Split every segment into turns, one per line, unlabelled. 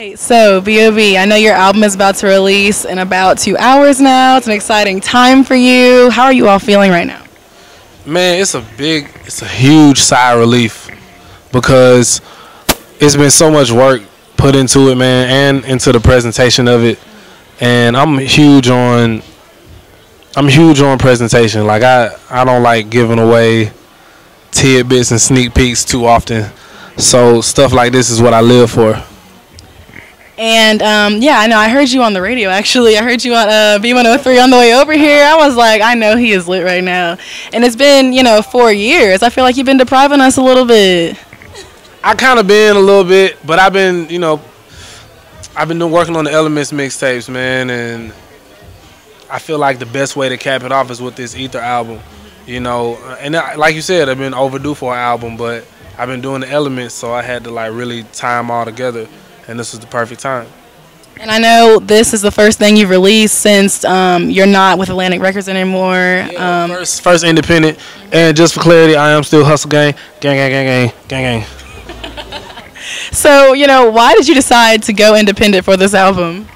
Hey, so, B.o.B, I know your album is about to release in about 2 hours now. It's an exciting time for you. How are you all feeling right now?
Man, it's a huge sigh of relief because it's been so much work put into it, man, and into the presentation of it. And I'm huge on presentation. Like I don't like giving away tidbits and sneak peeks too often. So stuff like this is what I live for.
And yeah, I know. I heard you on the radio. Actually, I heard you on B103 on the way over here. I was like, I know he is lit right now. And it's been 4 years. I feel like you've been depriving us a little bit.
I kind of been a little bit, but I've been working on the Elements mixtapes, man, and I feel like the best way to cap it off is with this Ether album, And like you said, I've been overdue for an album, but I've been doing the Elements, so I had to like really tie them all together. And this was the perfect time.
And I know this is the first thing you've released since you're not with Atlantic Records anymore.
Yeah, first independent. And just for clarity, I am still Hustle Gang. Gang.
So, why did you decide to go independent for this album?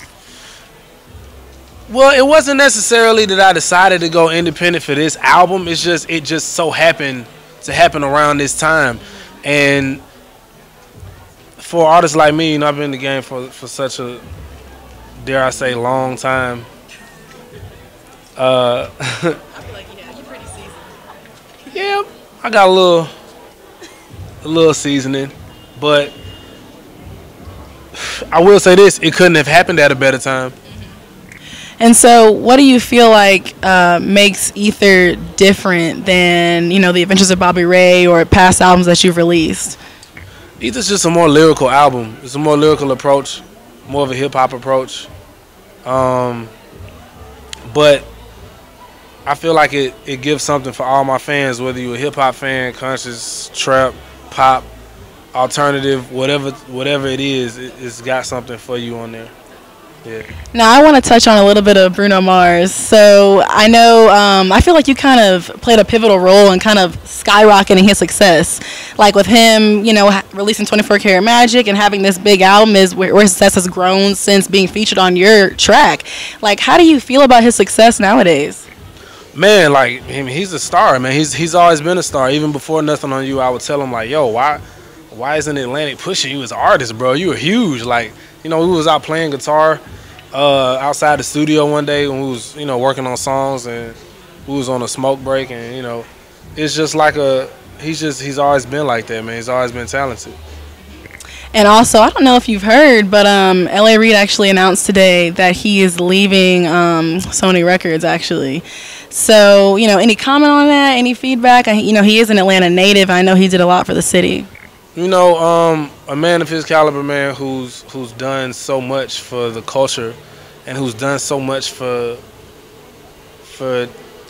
Well, it wasn't necessarily that I decided to go independent for this album. It just so happened to happen around this time. And for artists like me, I've been in the game for such a, dare I say, long time. I feel like you're pretty seasoned. Yeah, I got a little seasoning, but I will say this: it couldn't have happened at a better time.
And so, what do you feel like makes Ether different than The Adventures of Bobby Ray or past albums that you've released?
Ether's just a more lyrical album. It's a more lyrical approach, more of a hip-hop approach. But I feel like it gives something for all my fans, whether you're a hip-hop fan, conscious, trap, pop, alternative, whatever it is, it's got something for you on there. Yeah.
Now, I want to touch on a little bit of Bruno Mars. So I know, I feel like you kind of played a pivotal role in kind of skyrocketing his success. Like with him, releasing 24 Karat Magic and having this big album is where his success has grown since being featured on your track. Like, how do you feel about his success nowadays?
Man, like, he's a star, man. He's always been a star. Even before Nothin On You, I would tell him, like, yo, why isn't Atlantic pushing you as an artist, bro? You were huge. Like, we was out playing guitar outside the studio one day when we was, working on songs, and we was on a smoke break, and, it's just like he's always been like that, man. He's always been talented.
And also, I don't know if you've heard, but L.A. Reid actually announced today that he is leaving Sony Records, actually. So, any comment on that? Any feedback? He is an Atlanta native. I know he did a lot for the city.
A man of his caliber, man, who's done so much for the culture and who's done so much for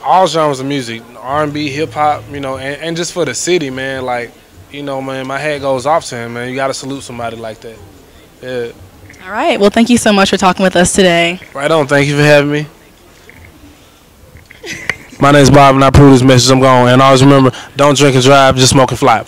all genres of music, R&B, hip-hop, and just for the city, man. Like, man, my hat goes off to him, man. You got to salute somebody like that. Yeah.
All right. Well, thank you so much for talking with us today.
Right on. Thank you for having me. My name's Bob, and I approve this message. I'm gone. And always remember, don't drink and drive, just smoke and fly.